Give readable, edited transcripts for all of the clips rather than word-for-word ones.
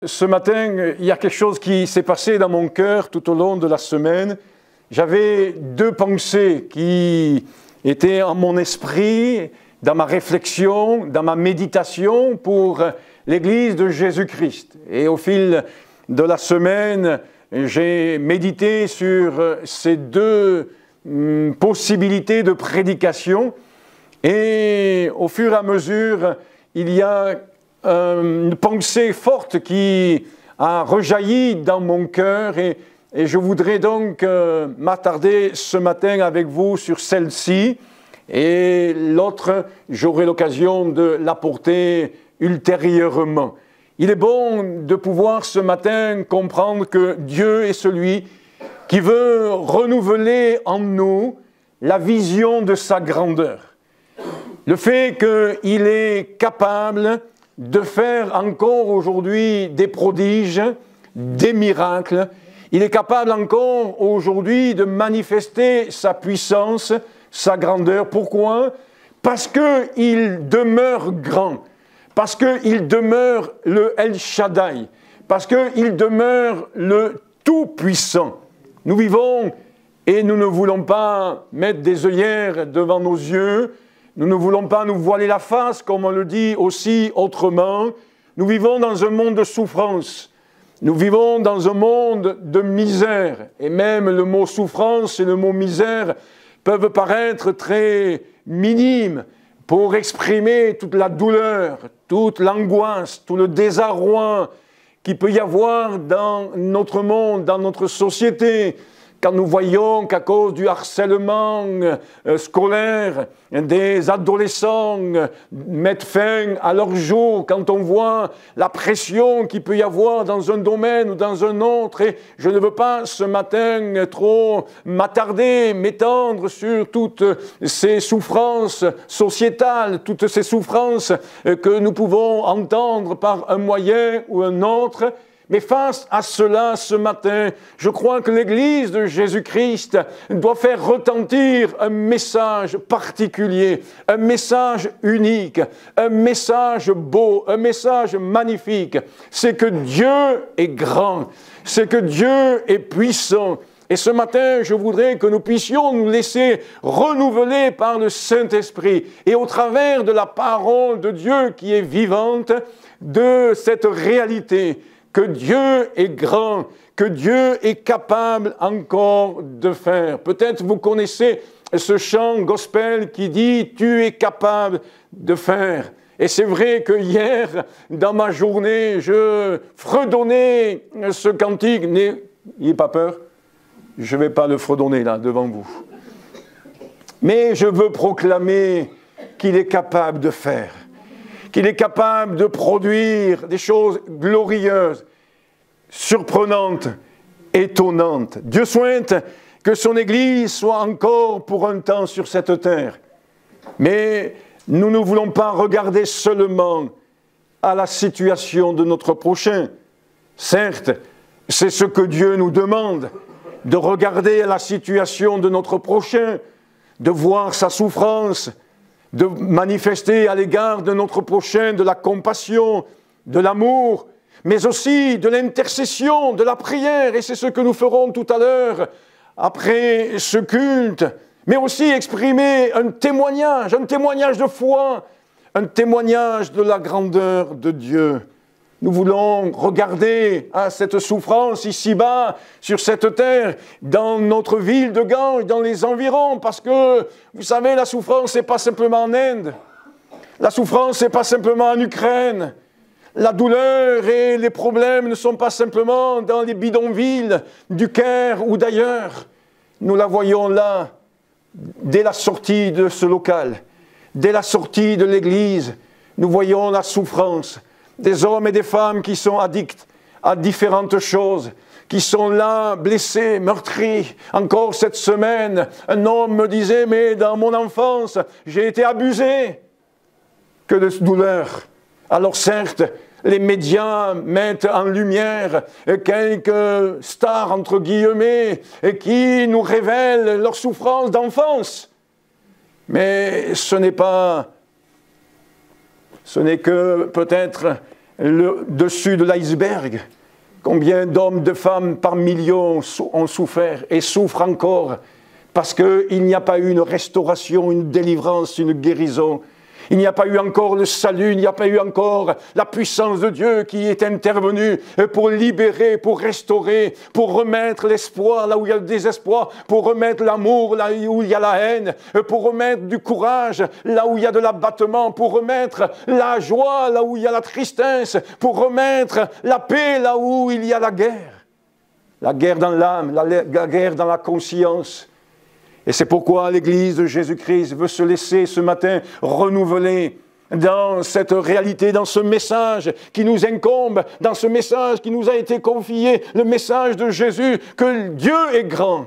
Ce matin, il y a quelque chose qui s'est passé dans mon cœur tout au long de la semaine. J'avais deux pensées qui étaient en mon esprit, dans ma réflexion, dans ma méditation pour l'Église de Jésus-Christ. Et au fil de la semaine, j'ai médité sur ces deux possibilités de prédication. Et au fur et à mesure, il y a une pensée forte qui a rejailli dans mon cœur et je voudrais donc m'attarder ce matin avec vous sur celle-ci et l'autre, j'aurai l'occasion de l'apporter ultérieurement. Il est bon de pouvoir ce matin comprendre que Dieu est celui qui veut renouveler en nous la vision de sa grandeur. Le fait qu'il est capable de faire encore aujourd'hui des prodiges, des miracles. Il est capable encore aujourd'hui de manifester sa puissance, sa grandeur. Pourquoi? Parce qu'il demeure grand, parce qu'il demeure le El Shaddai, parce qu'il demeure le Tout-Puissant. Nous vivons et nous ne voulons pas mettre des œillères devant nos yeux. Nous ne voulons pas nous voiler la face, comme on le dit aussi autrement. Nous vivons dans un monde de souffrance. Nous vivons dans un monde de misère. Et même le mot souffrance et le mot misère peuvent paraître très minimes pour exprimer toute la douleur, toute l'angoisse, tout le désarroi qu'il peut y avoir dans notre monde, dans notre société. Quand nous voyons qu'à cause du harcèlement scolaire, des adolescents mettent fin à leur jour, quand on voit la pression qu'il peut y avoir dans un domaine ou dans un autre, et je ne veux pas ce matin trop m'attarder, m'étendre sur toutes ces souffrances sociétales, toutes ces souffrances que nous pouvons entendre par un moyen ou un autre. Mais face à cela, ce matin, je crois que l'Église de Jésus-Christ doit faire retentir un message particulier, un message unique, un message beau, un message magnifique. C'est que Dieu est grand, c'est que Dieu est puissant. Et ce matin, je voudrais que nous puissions nous laisser renouveler par le Saint-Esprit et au travers de la parole de Dieu qui est vivante, de cette réalité que Dieu est grand, que Dieu est capable encore de faire. Peut-être vous connaissez ce chant gospel qui dit « Tu es capable de faire ». Et c'est vrai que hier, dans ma journée, je fredonnais ce cantique. N'ayez pas peur, je ne vais pas le fredonner là, devant vous. Mais je veux proclamer qu'il est capable de faire. Qu'il est capable de produire des choses glorieuses, surprenantes, étonnantes. Dieu souhaite que son Église soit encore pour un temps sur cette terre. Mais nous ne voulons pas regarder seulement à la situation de notre prochain. Certes, c'est ce que Dieu nous demande, de regarder à la situation de notre prochain, de voir sa souffrance, de manifester à l'égard de notre prochain de la compassion, de l'amour, mais aussi de l'intercession, de la prière, et c'est ce que nous ferons tout à l'heure après ce culte, mais aussi exprimer un témoignage de foi, un témoignage de la grandeur de Dieu. Nous voulons regarder à cette souffrance ici-bas, sur cette terre, dans notre ville de Ganges, dans les environs, parce que, vous savez, la souffrance, ce n'est pas simplement en Inde. La souffrance, ce n'est pas simplement en Ukraine. La douleur et les problèmes ne sont pas simplement dans les bidonvilles du Caire ou d'ailleurs. Nous la voyons là, dès la sortie de ce local, dès la sortie de l'église, nous voyons la souffrance des hommes et des femmes qui sont addicts à différentes choses, qui sont là, blessés, meurtris. Encore cette semaine, un homme me disait « Mais dans mon enfance, j'ai été abusé. » Que de douleur. Alors certes, les médias mettent en lumière quelques stars, entre guillemets, qui nous révèlent leur souffrance d'enfance. Mais ce n'est que peut-être le dessus de l'iceberg. Combien d'hommes, de femmes par millions ont souffert et souffrent encore parce qu'il n'y a pas eu une restauration, une délivrance, une guérison. Il n'y a pas eu encore le salut, il n'y a pas eu encore la puissance de Dieu qui est intervenue pour libérer, pour restaurer, pour remettre l'espoir là où il y a le désespoir, pour remettre l'amour là où il y a la haine, pour remettre du courage là où il y a de l'abattement, pour remettre la joie là où il y a la tristesse, pour remettre la paix là où il y a la guerre dans l'âme, la guerre dans la conscience. Et c'est pourquoi l'Église de Jésus-Christ veut se laisser ce matin renouveler dans cette réalité, dans ce message qui nous incombe, dans ce message qui nous a été confié, le message de Jésus, que Dieu est grand,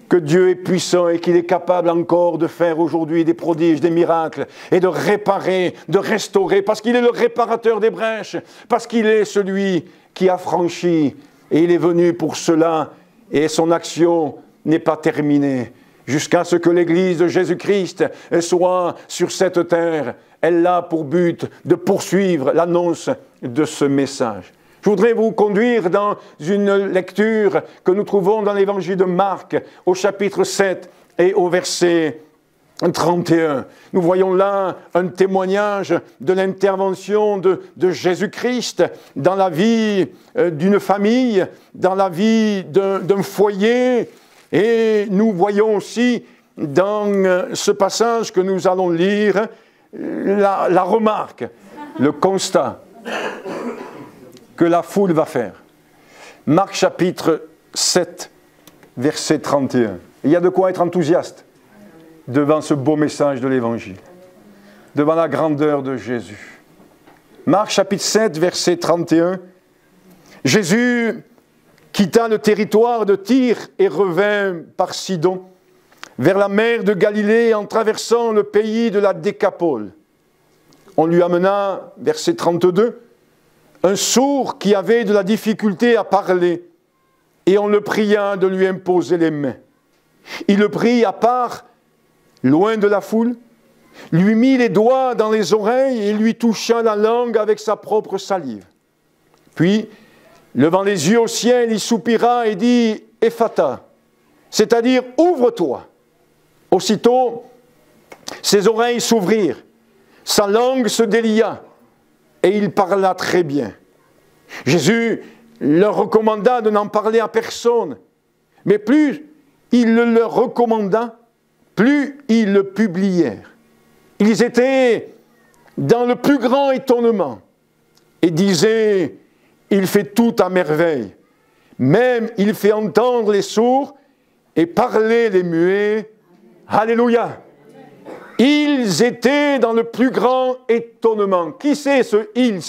que Dieu est puissant et qu'il est capable encore de faire aujourd'hui des prodiges, des miracles et de réparer, de restaurer, parce qu'il est le réparateur des brèches, parce qu'il est celui qui a franchi et il est venu pour cela et son action n'est pas terminée. Jusqu'à ce que l'Église de Jésus-Christ soit sur cette terre, elle a pour but de poursuivre l'annonce de ce message. Je voudrais vous conduire dans une lecture que nous trouvons dans l'Évangile de Marc, au chapitre 7 et au verset 31. Nous voyons là un témoignage de l'intervention de Jésus-Christ dans la vie d'une famille, dans la vie d'un foyer. Et nous voyons aussi dans ce passage que nous allons lire la remarque, le constat que la foule va faire. Marc chapitre 7, verset 31. Il y a de quoi être enthousiaste devant ce beau message de l'Évangile, devant la grandeur de Jésus. Marc chapitre 7, verset 31. Jésus quitta le territoire de Tyr et revint par Sidon, vers la mer de Galilée en traversant le pays de la Décapole. On lui amena, verset 32, un sourd qui avait de la difficulté à parler, et on le pria de lui imposer les mains. Il le prit à part, loin de la foule, lui mit les doigts dans les oreilles et lui toucha la langue avec sa propre salive. Puis, levant les yeux au ciel, il soupira et dit « Ephata », c'est-à-dire « Ouvre-toi ». Aussitôt, ses oreilles s'ouvrirent, sa langue se délia, et il parla très bien. Jésus leur recommanda de n'en parler à personne, mais plus il le leur recommanda, plus ils le publièrent. Ils étaient dans le plus grand étonnement et disaient « Il fait tout à merveille. Même il fait entendre les sourds et parler les muets. » Alléluia! Ils étaient dans le plus grand étonnement. Qui c'est ce « ils » ?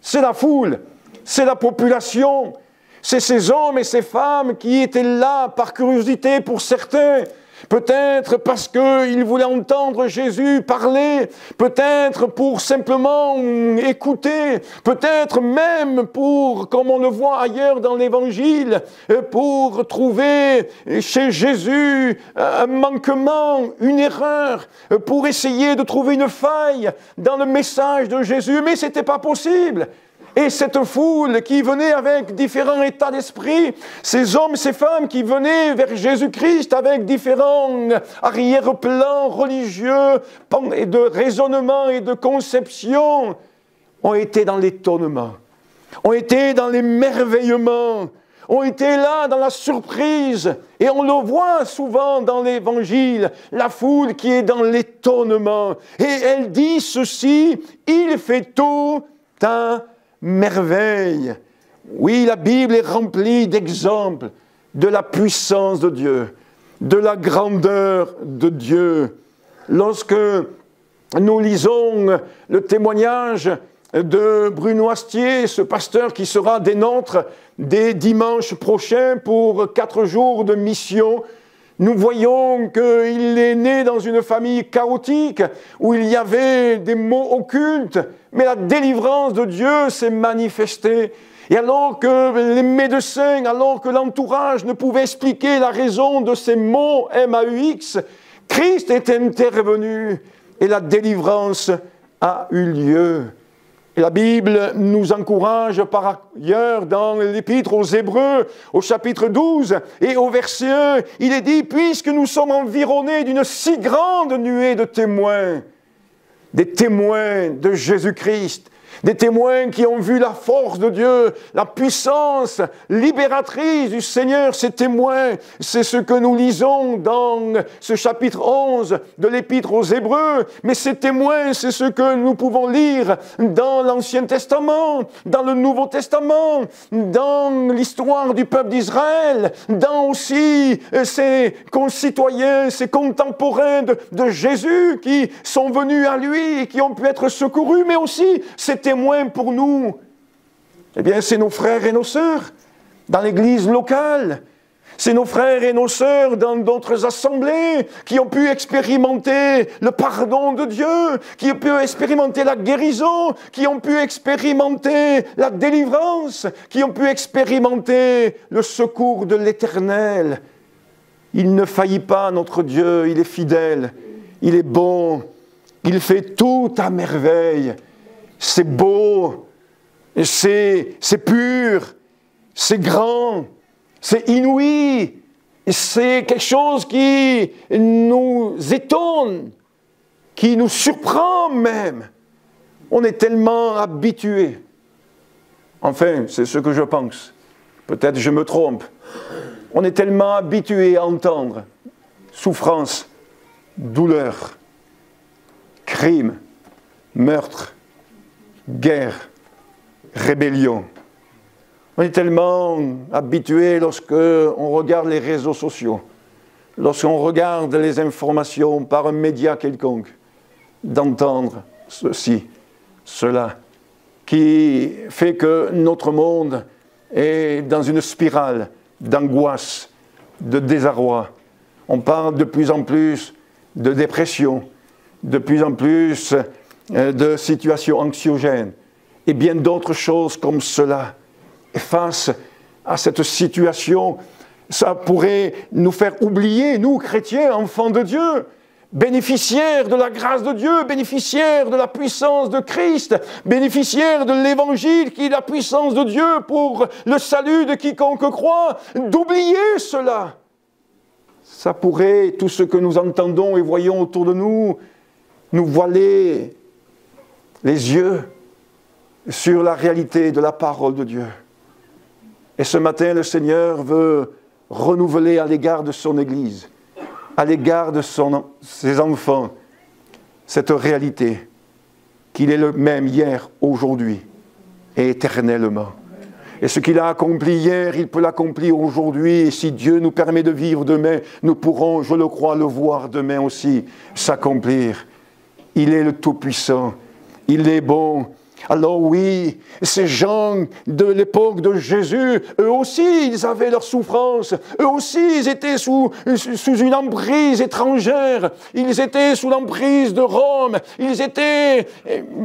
C'est la foule, c'est la population, c'est ces hommes et ces femmes qui étaient là par curiosité pour certains. Peut-être parce qu'ils voulaient entendre Jésus parler, peut-être pour simplement écouter, peut-être même pour, comme on le voit ailleurs dans l'Évangile, pour trouver chez Jésus un manquement, une erreur, pour essayer de trouver une faille dans le message de Jésus, mais ce n'était pas possible. Et cette foule qui venait avec différents états d'esprit, ces hommes, ces femmes qui venaient vers Jésus-Christ avec différents arrière-plans religieux, et de raisonnement et de conception, ont été dans l'étonnement, ont été dans l'émerveillement, ont été là dans la surprise. Et on le voit souvent dans l'Évangile, la foule qui est dans l'étonnement. Et elle dit ceci, « Il fait tout un merveille. » Oui, la Bible est remplie d'exemples de la puissance de Dieu, de la grandeur de Dieu. Lorsque nous lisons le témoignage de Bruno Astier, ce pasteur qui sera des nôtres dès dimanche prochain pour 4 jours de mission, nous voyons qu'il est né dans une famille chaotique où il y avait des mots occultes, mais la délivrance de Dieu s'est manifestée. Et alors que les médecins, alors que l'entourage ne pouvait expliquer la raison de ces mots M-A-U-X, Christ est intervenu et la délivrance a eu lieu. Et la Bible nous encourage par ailleurs dans l'Épître aux Hébreux, au chapitre 12 et au verset 1, il est dit « Puisque nous sommes environnés d'une si grande nuée de témoins, des témoins de Jésus-Christ, des témoins qui ont vu la force de Dieu, la puissance libératrice du Seigneur, ces témoins, c'est ce que nous lisons dans ce chapitre 11 de l'Épître aux Hébreux, mais ces témoins, c'est ce que nous pouvons lire dans l'Ancien Testament, dans le Nouveau Testament, dans l'histoire du peuple d'Israël, dans aussi ses concitoyens, ses contemporains de Jésus qui sont venus à lui et qui ont pu être secourus, mais aussi ces témoins pour nous, eh bien, c'est nos frères et nos sœurs dans l'église locale. C'est nos frères et nos sœurs dans d'autres assemblées qui ont pu expérimenter le pardon de Dieu, qui ont pu expérimenter la guérison, qui ont pu expérimenter la délivrance, qui ont pu expérimenter le secours de l'Éternel. Il ne faillit pas, notre Dieu, il est fidèle, il est bon, il fait tout à merveille. C'est beau, c'est pur, c'est grand, c'est inouï, c'est quelque chose qui nous étonne, qui nous surprend même. On est tellement habitués. Enfin, c'est ce que je pense. Peut-être je me trompe. On est tellement habitués à entendre souffrance, douleur, crime, meurtre, guerre, rébellion. On est tellement habitué lorsqu'on regarde les réseaux sociaux, lorsqu'on regarde les informations par un média quelconque, d'entendre ceci, cela, qui fait que notre monde est dans une spirale d'angoisse, de désarroi. On parle de plus en plus de dépression, de plus en plus de situations anxiogènes et bien d'autres choses comme cela. Et face à cette situation, ça pourrait nous faire oublier, nous, chrétiens, enfants de Dieu, bénéficiaires de la grâce de Dieu, bénéficiaires de la puissance de Christ, bénéficiaires de l'Évangile qui est la puissance de Dieu pour le salut de quiconque croit, d'oublier cela. Ça pourrait, tout ce que nous entendons et voyons autour de nous voiler les yeux sur la réalité de la parole de Dieu. Et ce matin, le Seigneur veut renouveler à l'égard de son Église, à l'égard de ses enfants, cette réalité qu'il est le même hier, aujourd'hui et éternellement. Et ce qu'il a accompli hier, il peut l'accomplir aujourd'hui. Et si Dieu nous permet de vivre demain, nous pourrons, je le crois, le voir demain aussi s'accomplir. Il est le Tout-Puissant. Il est bon. Alors oui, ces gens de l'époque de Jésus, eux aussi, ils avaient leur souffrance. Eux aussi, ils étaient sous une emprise étrangère. Ils étaient sous l'emprise de Rome. Ils étaient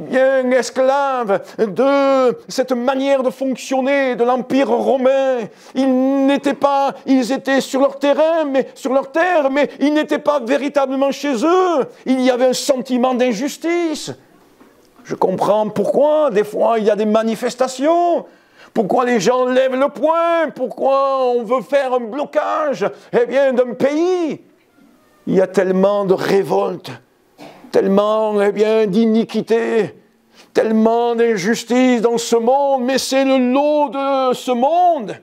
bien esclaves de cette manière de fonctionner de l'Empire romain. Ils étaient sur leur terrain, sur leur terre, mais ils n'étaient pas véritablement chez eux. Il y avait un sentiment d'injustice. Je comprends pourquoi, des fois, il y a des manifestations. Pourquoi les gens lèvent le poing. Pourquoi on veut faire un blocage, d'un pays. Il y a tellement de révoltes, tellement, d'iniquité, tellement d'injustice dans ce monde. Mais c'est le lot de ce monde.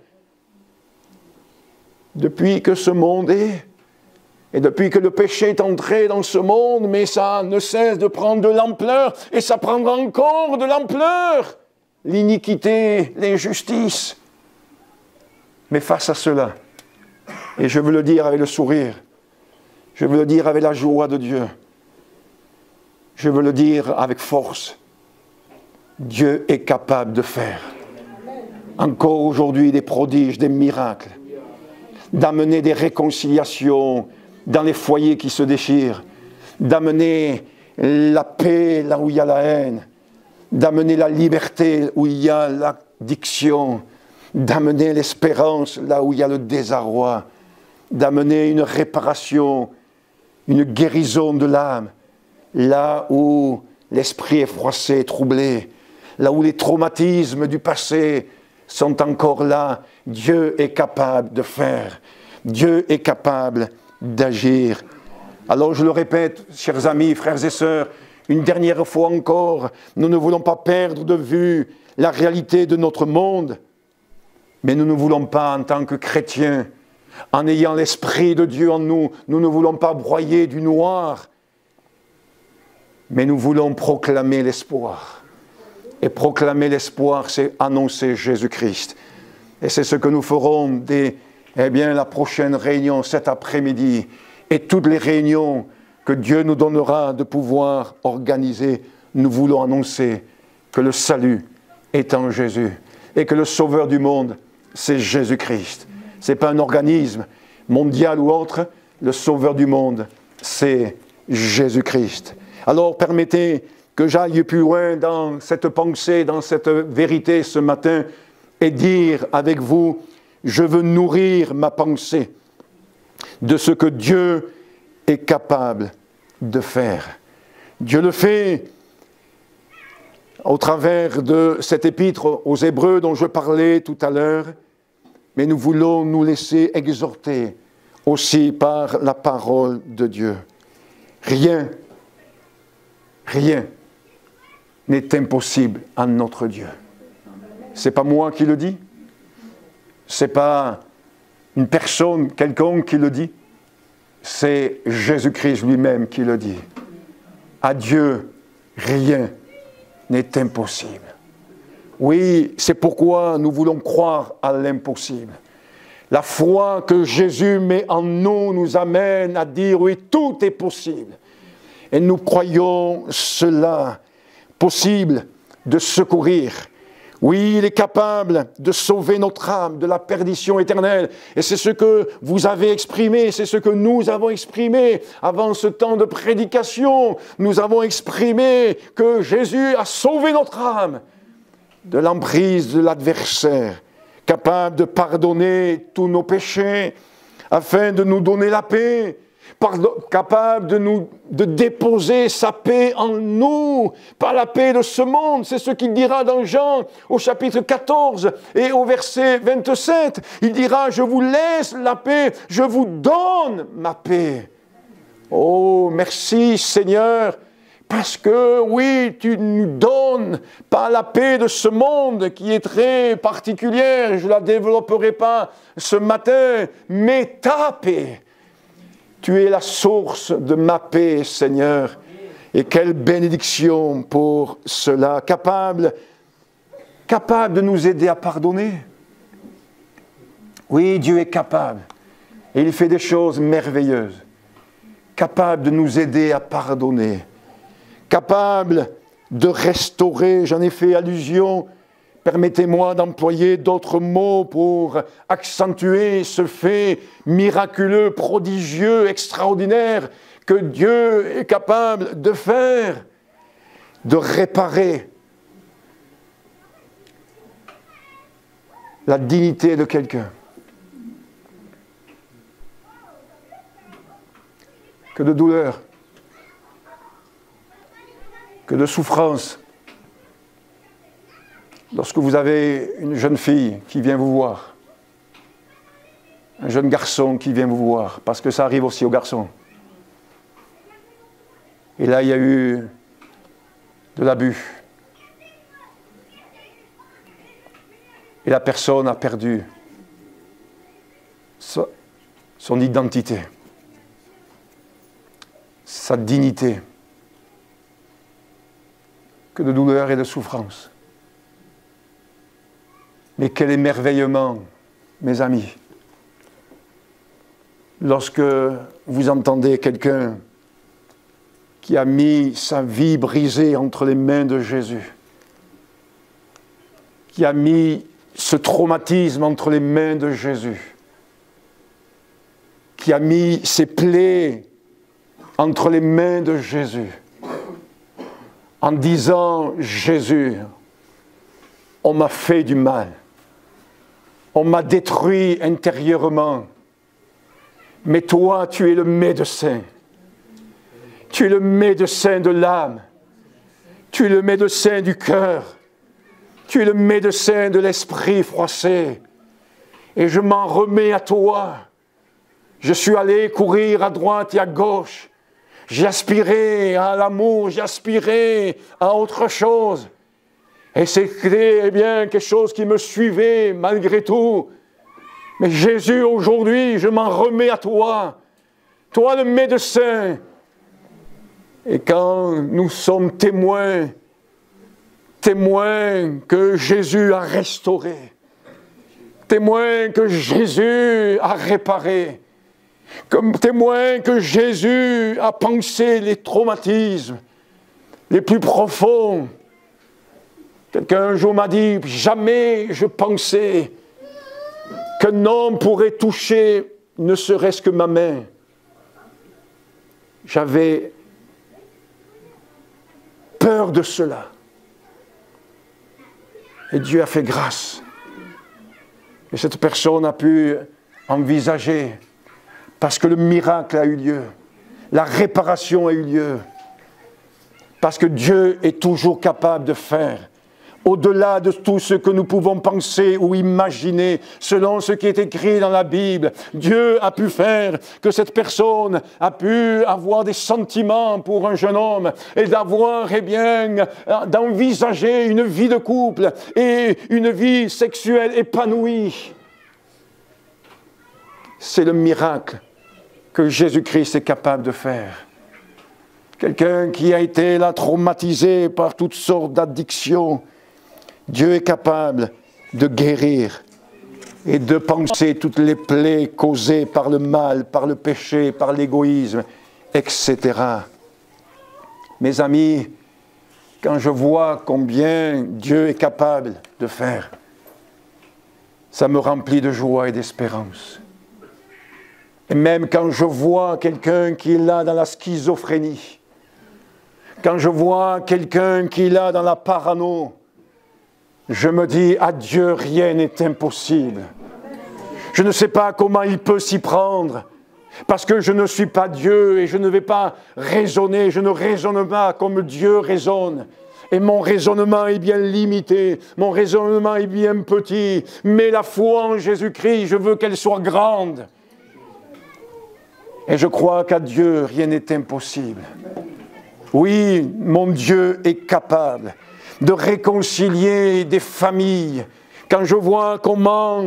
Depuis que ce monde est, et depuis que le péché est entré dans ce monde, mais ça ne cesse de prendre de l'ampleur, et ça prendra encore de l'ampleur, l'iniquité, l'injustice. Mais face à cela, et je veux le dire avec le sourire, je veux le dire avec la joie de Dieu, je veux le dire avec force, Dieu est capable de faire encore aujourd'hui des prodiges, des miracles, d'amener des réconciliations dans les foyers qui se déchirent, d'amener la paix là où il y a la haine, d'amener la liberté où il y a l'addiction, d'amener l'espérance là où il y a le désarroi, d'amener une réparation, une guérison de l'âme, là où l'esprit est froissé, troublé, là où les traumatismes du passé sont encore là, Dieu est capable de faire. Dieu est capable d'agir. Alors je le répète, chers amis, frères et sœurs, une dernière fois encore, nous ne voulons pas perdre de vue la réalité de notre monde, mais nous ne voulons pas, en tant que chrétiens, en ayant l'Esprit de Dieu en nous, nous ne voulons pas broyer du noir, mais nous voulons proclamer l'espoir. Et proclamer l'espoir, c'est annoncer Jésus-Christ. Et c'est ce que nous ferons dès la prochaine réunion cet après-midi et toutes les réunions que Dieu nous donnera de pouvoir organiser. Nous voulons annoncer que le salut est en Jésus et que le Sauveur du monde, c'est Jésus-Christ. Ce n'est pas un organisme mondial ou autre, le Sauveur du monde, c'est Jésus-Christ. Alors permettez que j'aille plus loin dans cette pensée, dans cette vérité ce matin et dire avec vous, je veux nourrir ma pensée de ce que Dieu est capable de faire. Dieu le fait au travers de cet épître aux Hébreux dont je parlais tout à l'heure, mais nous voulons nous laisser exhorter aussi par la parole de Dieu. Rien n'est impossible à notre Dieu. Ce n'est pas moi qui le dis, ce n'est pas une personne quelconque qui le dit, c'est Jésus-Christ lui-même qui le dit. À Dieu, rien n'est impossible. Oui, c'est pourquoi nous voulons croire à l'impossible. La foi que Jésus met en nous nous amène à dire oui, tout est possible. Et nous croyons cela possible de secourir. Oui, il est capable de sauver notre âme de la perdition éternelle. Et c'est ce que vous avez exprimé, c'est ce que nous avons exprimé avant ce temps de prédication. Nous avons exprimé que Jésus a sauvé notre âme de l'emprise de l'adversaire, capable de pardonner tous nos péchés, afin de nous donner la paix, capable de déposer sa paix en nous, pas la paix de ce monde. C'est ce qu'il dira dans Jean au chapitre 14 et au verset 27. Il dira, je vous laisse la paix, je vous donne ma paix. Oh, merci Seigneur, parce que oui, tu nous donnes pas la paix de ce monde qui est très particulière, je ne la développerai pas ce matin, mais ta paix. Tu es la source de ma paix, Seigneur. Et quelle bénédiction pour cela. Capable de nous aider à pardonner. Oui, Dieu est capable. Et il fait des choses merveilleuses. Capable de nous aider à pardonner. Capable de restaurer. J'en ai fait allusion. Permettez-moi d'employer d'autres mots pour accentuer ce fait miraculeux, prodigieux, extraordinaire que Dieu est capable de faire, de réparer la dignité de quelqu'un. Que de douleur, que de souffrance. Lorsque vous avez une jeune fille qui vient vous voir, un jeune garçon qui vient vous voir, parce que ça arrive aussi aux garçons. Et là, il y a eu de l'abus. Et la personne a perdu son identité, sa dignité. Que de douleur et de souffrance. Mais quel émerveillement, mes amis, lorsque vous entendez quelqu'un qui a mis sa vie brisée entre les mains de Jésus, qui a mis ce traumatisme entre les mains de Jésus, qui a mis ses plaies entre les mains de Jésus, en disant « Jésus, on m'a fait du mal. On m'a détruit intérieurement. Mais toi, tu es le médecin. Tu es le médecin de l'âme. Tu es le médecin du cœur. Tu es le médecin de l'esprit froissé. Et je m'en remets à toi. Je suis allé courir à droite et à gauche. J'ai aspiré à l'amour, j'ai aspiré à autre chose. Et c'était bien quelque chose qui me suivait malgré tout. Mais Jésus, aujourd'hui, je m'en remets à toi. Toi le médecin. Et quand nous sommes témoins que Jésus a restauré, témoins que Jésus a réparé, comme témoins que Jésus a pansé les traumatismes les plus profonds. Quelqu'un un jour m'a dit, jamais je pensais qu'un homme pourrait toucher ne serait-ce que ma main. J'avais peur de cela. Et Dieu a fait grâce. Et cette personne a pu envisager, parce que le miracle a eu lieu, la réparation a eu lieu, parce que Dieu est toujours capable de faire, au-delà de tout ce que nous pouvons penser ou imaginer, selon ce qui est écrit dans la Bible. Dieu a pu faire que cette personne a pu avoir des sentiments pour un jeune homme et d'avoir, d'envisager une vie de couple et une vie sexuelle épanouie. C'est le miracle que Jésus-Christ est capable de faire. Quelqu'un qui a été là traumatisé par toutes sortes d'addictions, Dieu est capable de guérir et de panser toutes les plaies causées par le mal, par le péché, par l'égoïsme, etc. Mes amis, quand je vois combien Dieu est capable de faire, ça me remplit de joie et d'espérance. Et même quand je vois quelqu'un qui est là dans la schizophrénie, quand je vois quelqu'un qui est là dans la parano, je me dis, à Dieu, rien n'est impossible. Je ne sais pas comment il peut s'y prendre, parce que je ne suis pas Dieu et je ne vais pas raisonner, je ne raisonne pas comme Dieu raisonne. Et mon raisonnement est bien limité, mon raisonnement est bien petit, mais la foi en Jésus-Christ, je veux qu'elle soit grande. Et je crois qu'à Dieu, rien n'est impossible. Oui, mon Dieu est capable de réconcilier des familles. Quand je vois comment,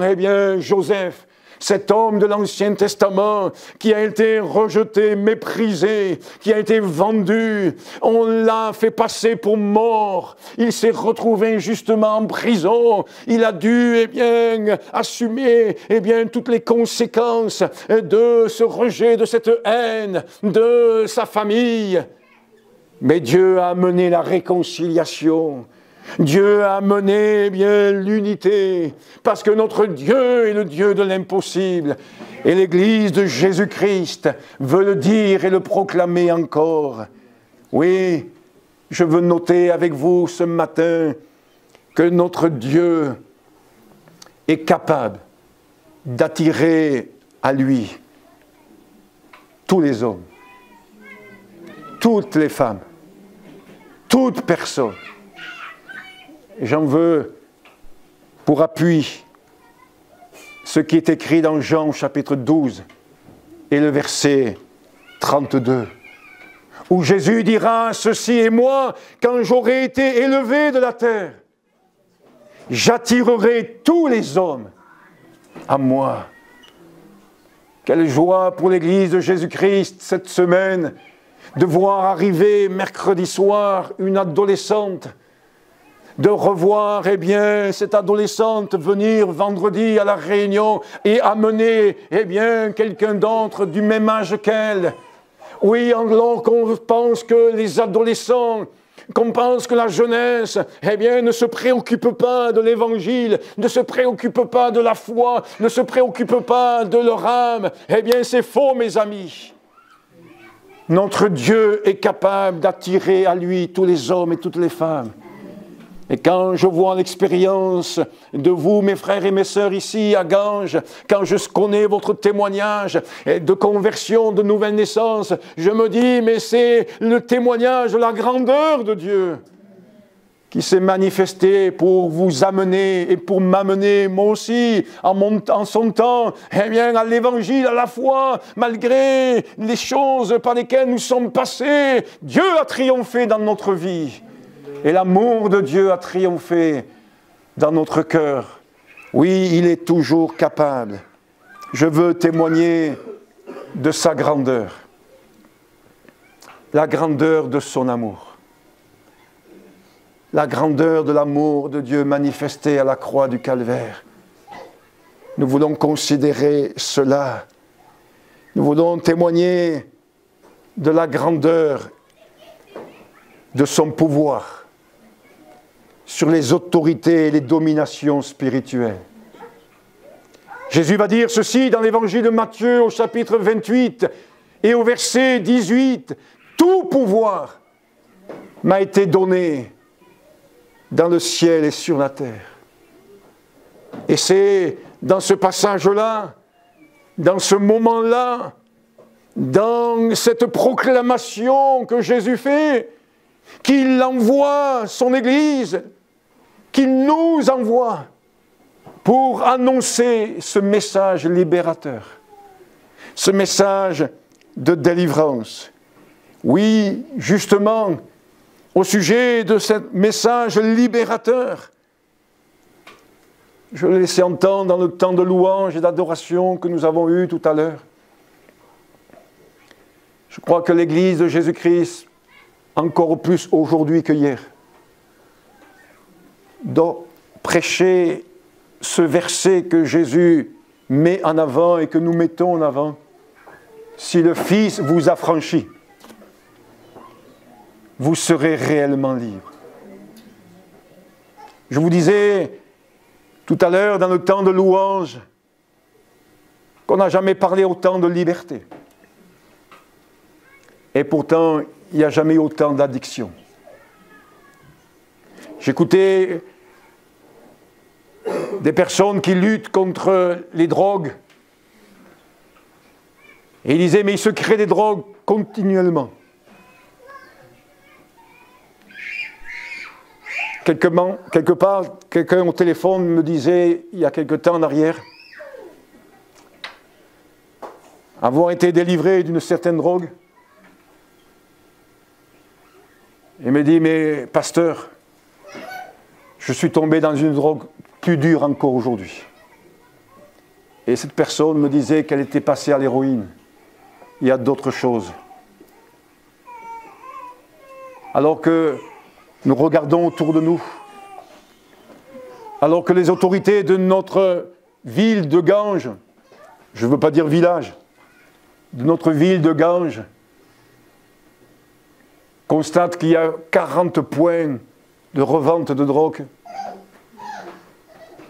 Joseph, cet homme de l'Ancien Testament, qui a été rejeté, méprisé, qui a été vendu, on l'a fait passer pour mort. Il s'est retrouvé justement en prison. Il a dû, assumer, toutes les conséquences de ce rejet, de cette haine, de sa famille. Mais Dieu a amené la réconciliation. Dieu a amené l'unité. Parce que notre Dieu est le Dieu de l'impossible. Et l'Église de Jésus-Christ veut le dire et le proclamer encore. Oui, je veux noter avec vous ce matin que notre Dieu est capable d'attirer à lui tous les hommes, toutes les femmes, toute personne. J'en veux pour appui ce qui est écrit dans Jean chapitre 12 et le verset 32, où Jésus dira ceci: et moi, quand j'aurai été élevé de la terre, j'attirerai tous les hommes à moi. Quelle joie pour l'Église de Jésus-Christ cette semaine de voir arriver mercredi soir une adolescente, de revoir cette adolescente venir vendredi à la réunion et amener quelqu'un d'autre du même âge qu'elle. Oui, alors qu'on pense que les adolescents, qu'on pense que la jeunesse, ne se préoccupe pas de l'Évangile, ne se préoccupe pas de la foi, ne se préoccupe pas de leur âme. C'est faux, mes amis. Notre Dieu est capable d'attirer à lui tous les hommes et toutes les femmes. Et quand je vois l'expérience de vous, mes frères et mes sœurs ici à Ganges, quand je connais votre témoignage de conversion, de nouvelle naissance, je me dis, mais c'est le témoignage de la grandeur de Dieu qui s'est manifesté pour vous amener et pour m'amener, moi aussi, en son temps, eh bien, à l'évangile, à la foi, malgré les choses par lesquelles nous sommes passés. Dieu a triomphé dans notre vie. Et l'amour de Dieu a triomphé dans notre cœur. Oui, il est toujours capable. Je veux témoigner de sa grandeur. La grandeur de son amour. La grandeur de l'amour de Dieu manifesté à la croix du Calvaire. Nous voulons considérer cela. Nous voulons témoigner de la grandeur de son pouvoir sur les autorités et les dominations spirituelles. Jésus va dire ceci dans l'évangile de Matthieu au chapitre 28 et au verset 18. « Tout pouvoir m'a été donné dans le ciel et sur la terre. » Et c'est dans ce passage-là, dans ce moment-là, dans cette proclamation que Jésus fait, qu'il envoie son Église, qu'il nous envoie pour annoncer ce message libérateur, ce message de délivrance. Oui, justement, au sujet de ce message libérateur, je l'ai laissé entendre dans le temps de louange et d'adoration que nous avons eu tout à l'heure. Je crois que l'Église de Jésus-Christ, encore plus aujourd'hui que hier, doit prêcher ce verset que Jésus met en avant et que nous mettons en avant. Si le Fils vous affranchit, vous serez réellement libre. Je vous disais tout à l'heure dans le temps de louange qu'on n'a jamais parlé autant de liberté. Et pourtant, il n'y a jamais eu autant d'addiction. J'écoutais des personnes qui luttent contre les drogues. Et ils disaient, mais il se crée des drogues continuellement. Quelque part, quelqu'un au téléphone me disait, il y a quelque temps en arrière, avoir été délivré d'une certaine drogue. Il me dit, mais pasteur, je suis tombé dans une drogue plus dure encore aujourd'hui. Et cette personne me disait qu'elle était passée à l'héroïne. Il y a d'autres choses. Alors que nous regardons autour de nous, alors que les autorités de notre ville de Ganges, je ne veux pas dire village, de notre ville de Ganges, constatent qu'il y a 40 points de revente de drogue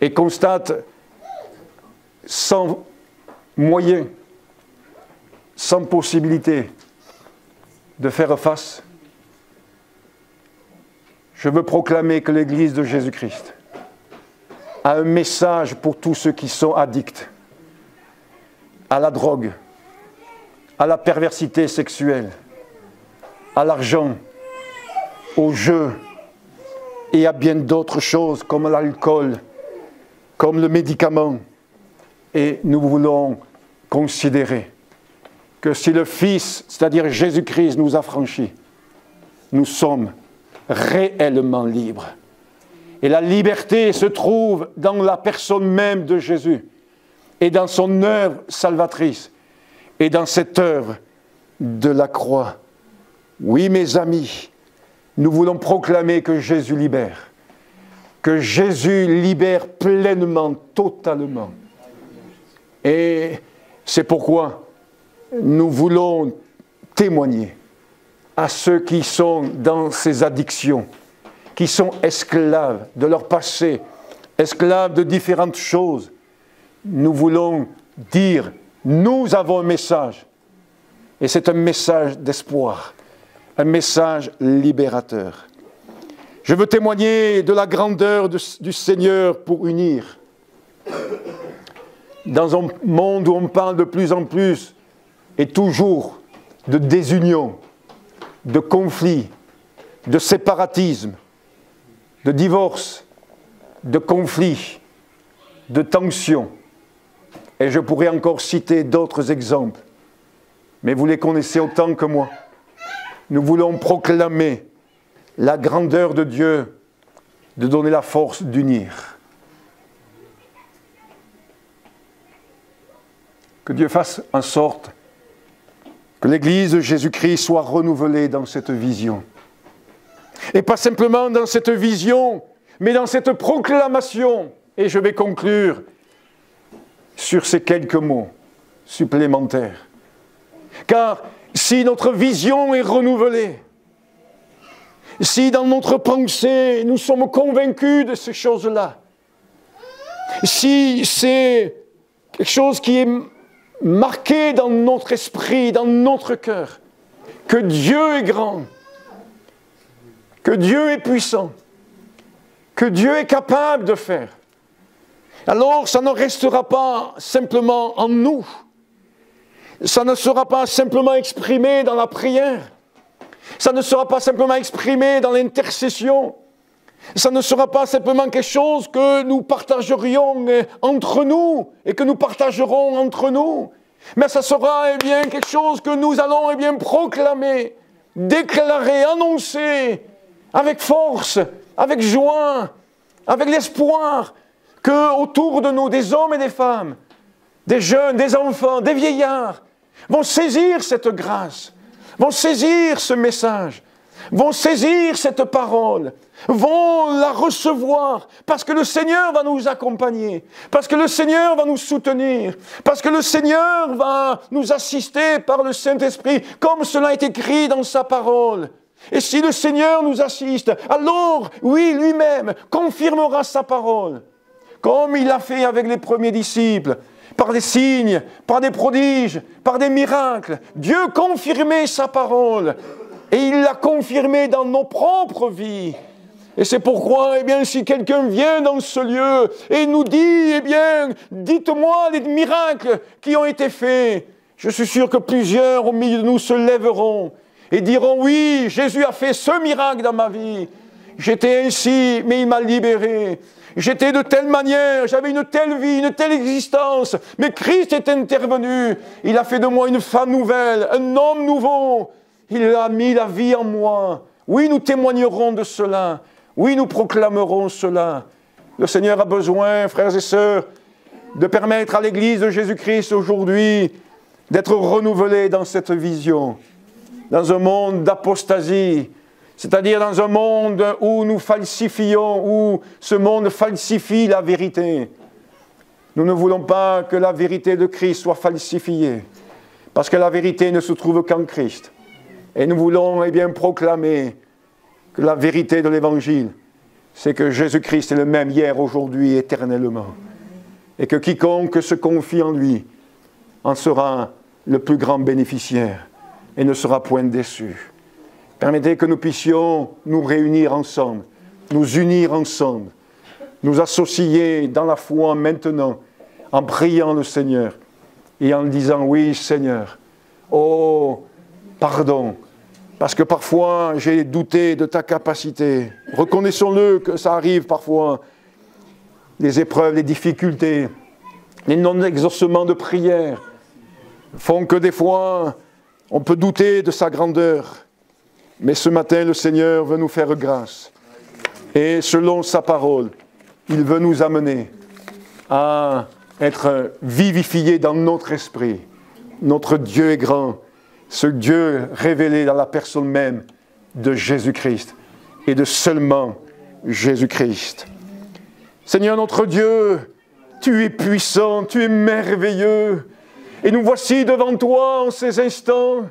et constatent sans moyen, sans possibilité de faire face. Je veux proclamer que l'Église de Jésus-Christ a un message pour tous ceux qui sont addicts à la drogue, à la perversité sexuelle, à l'argent, au jeu et à bien d'autres choses comme l'alcool, comme le médicament. Et nous voulons considérer que si le Fils, c'est-à-dire Jésus-Christ, nous a franchis, nous sommes réellement libres. Et la liberté se trouve dans la personne même de Jésus et dans son œuvre salvatrice et dans cette œuvre de la croix. Oui, mes amis, nous voulons proclamer que Jésus libère, que Jésus libère pleinement, totalement. Et c'est pourquoi nous voulons témoigner à ceux qui sont dans ces addictions, qui sont esclaves de leur passé, esclaves de différentes choses. Nous voulons dire, nous avons un message, et c'est un message d'espoir, un message libérateur. Je veux témoigner de la grandeur du Seigneur pour unir. Dans un monde où on parle de plus en plus et toujours de désunion, de conflit, de séparatisme, de divorce, de conflits, de tensions. Et je pourrais encore citer d'autres exemples. Mais vous les connaissez autant que moi. Nous voulons proclamer la grandeur de Dieu, de donner la force d'unir. Que Dieu fasse en sorte que l'Église de Jésus-Christ soit renouvelée dans cette vision. Et pas simplement dans cette vision, mais dans cette proclamation. Et je vais conclure sur ces quelques mots supplémentaires. Car si notre vision est renouvelée, si dans notre pensée nous sommes convaincus de ces choses-là, si c'est quelque chose qui est marqué dans notre esprit, dans notre cœur, que Dieu est grand, que Dieu est puissant, que Dieu est capable de faire, alors ça ne restera pas simplement en nous, ça ne sera pas simplement exprimé dans la prière, ça ne sera pas simplement exprimé dans l'intercession, ça ne sera pas simplement quelque chose que nous partagerions entre nous et que nous partagerons entre nous, mais ça sera quelque chose que nous allons proclamer, déclarer, annoncer avec force, avec joie, avec l'espoir que autour de nous, des hommes et des femmes, des jeunes, des enfants, des vieillards, vont saisir cette grâce, vont saisir ce message, vont saisir cette parole, vont la recevoir, parce que le Seigneur va nous accompagner, parce que le Seigneur va nous soutenir, parce que le Seigneur va nous assister par le Saint-Esprit, comme cela est écrit dans sa parole. Et si le Seigneur nous assiste, alors, oui, lui-même confirmera sa parole, comme il l'a fait avec les premiers disciples, par des signes, par des prodiges, par des miracles. Dieu confirmait sa parole, et il l'a confirmé dans nos propres vies. Et c'est pourquoi, si quelqu'un vient dans ce lieu et nous dit, dites-moi les miracles qui ont été faits, je suis sûr que plusieurs au milieu de nous se lèveront et diront, oui, Jésus a fait ce miracle dans ma vie. J'étais ainsi, mais il m'a libéré. J'étais de telle manière, j'avais une telle vie, une telle existence, mais Christ est intervenu. Il a fait de moi une femme nouvelle, un homme nouveau. Il a mis la vie en moi. Oui, nous témoignerons de cela. Oui, nous proclamerons cela. Le Seigneur a besoin, frères et sœurs, de permettre à l'Église de Jésus-Christ aujourd'hui d'être renouvelée dans cette vision, dans un monde d'apostasie, c'est-à-dire dans un monde où nous falsifions, où ce monde falsifie la vérité. Nous ne voulons pas que la vérité de Christ soit falsifiée, parce que la vérité ne se trouve qu'en Christ. Et nous voulons proclamer que la vérité de l'Évangile, c'est que Jésus-Christ est le même hier, aujourd'hui, éternellement. Et que quiconque se confie en lui en sera le plus grand bénéficiaire et ne sera point déçu. Permettez que nous puissions nous réunir ensemble, nous unir ensemble, nous associer dans la foi maintenant, en priant le Seigneur et en disant, oui Seigneur, oh, pardon, parce que parfois j'ai douté de ta capacité. Reconnaissons-le que ça arrive parfois, les épreuves, les difficultés, les non-exaucements de prière font que des fois on peut douter de sa grandeur. Mais ce matin, le Seigneur veut nous faire grâce. Et selon sa parole, il veut nous amener à être vivifiés dans notre esprit. Notre Dieu est grand. Ce Dieu révélé dans la personne même de Jésus-Christ et de seulement Jésus-Christ. Seigneur notre Dieu, tu es puissant, tu es merveilleux. Et nous voici devant toi en ces instants,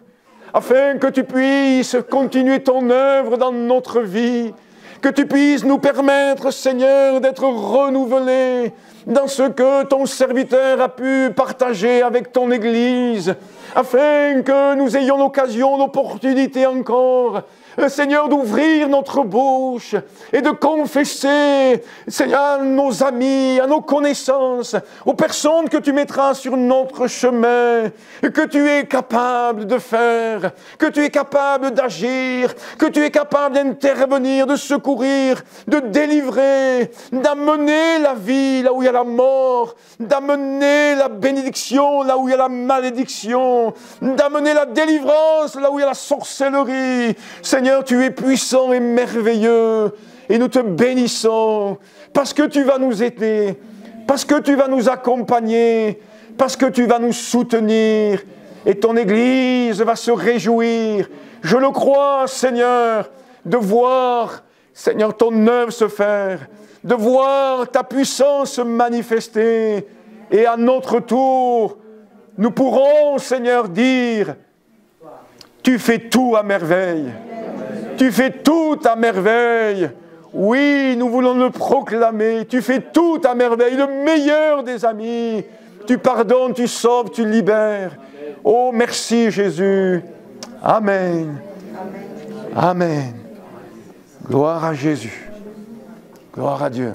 afin que tu puisses continuer ton œuvre dans notre vie, que tu puisses nous permettre, Seigneur, d'être renouvelés dans ce que ton serviteur a pu partager avec ton Église, afin que nous ayons l'occasion, l'opportunité encore Seigneur, d'ouvrir notre bouche et de confesser, Seigneur, à nos amis, à nos connaissances, aux personnes que tu mettras sur notre chemin, que tu es capable de faire, que tu es capable d'agir, que tu es capable d'intervenir, de secourir, de délivrer, d'amener la vie là où il y a la mort, d'amener la bénédiction là où il y a la malédiction, d'amener la délivrance là où il y a la sorcellerie. Seigneur, tu es puissant et merveilleux et nous te bénissons parce que tu vas nous aider, parce que tu vas nous accompagner, parce que tu vas nous soutenir et ton Église va se réjouir. Je le crois, Seigneur, de voir, Seigneur, ton œuvre se faire, de voir ta puissance se manifester et à notre tour, nous pourrons, Seigneur, dire tu fais tout à merveille. Tu fais tout à merveille. Oui, nous voulons le proclamer. Tu fais tout à merveille, le meilleur des amis. Tu pardonnes, tu sauves, tu libères. Oh, merci Jésus. Amen. Amen. Gloire à Jésus. Gloire à Dieu.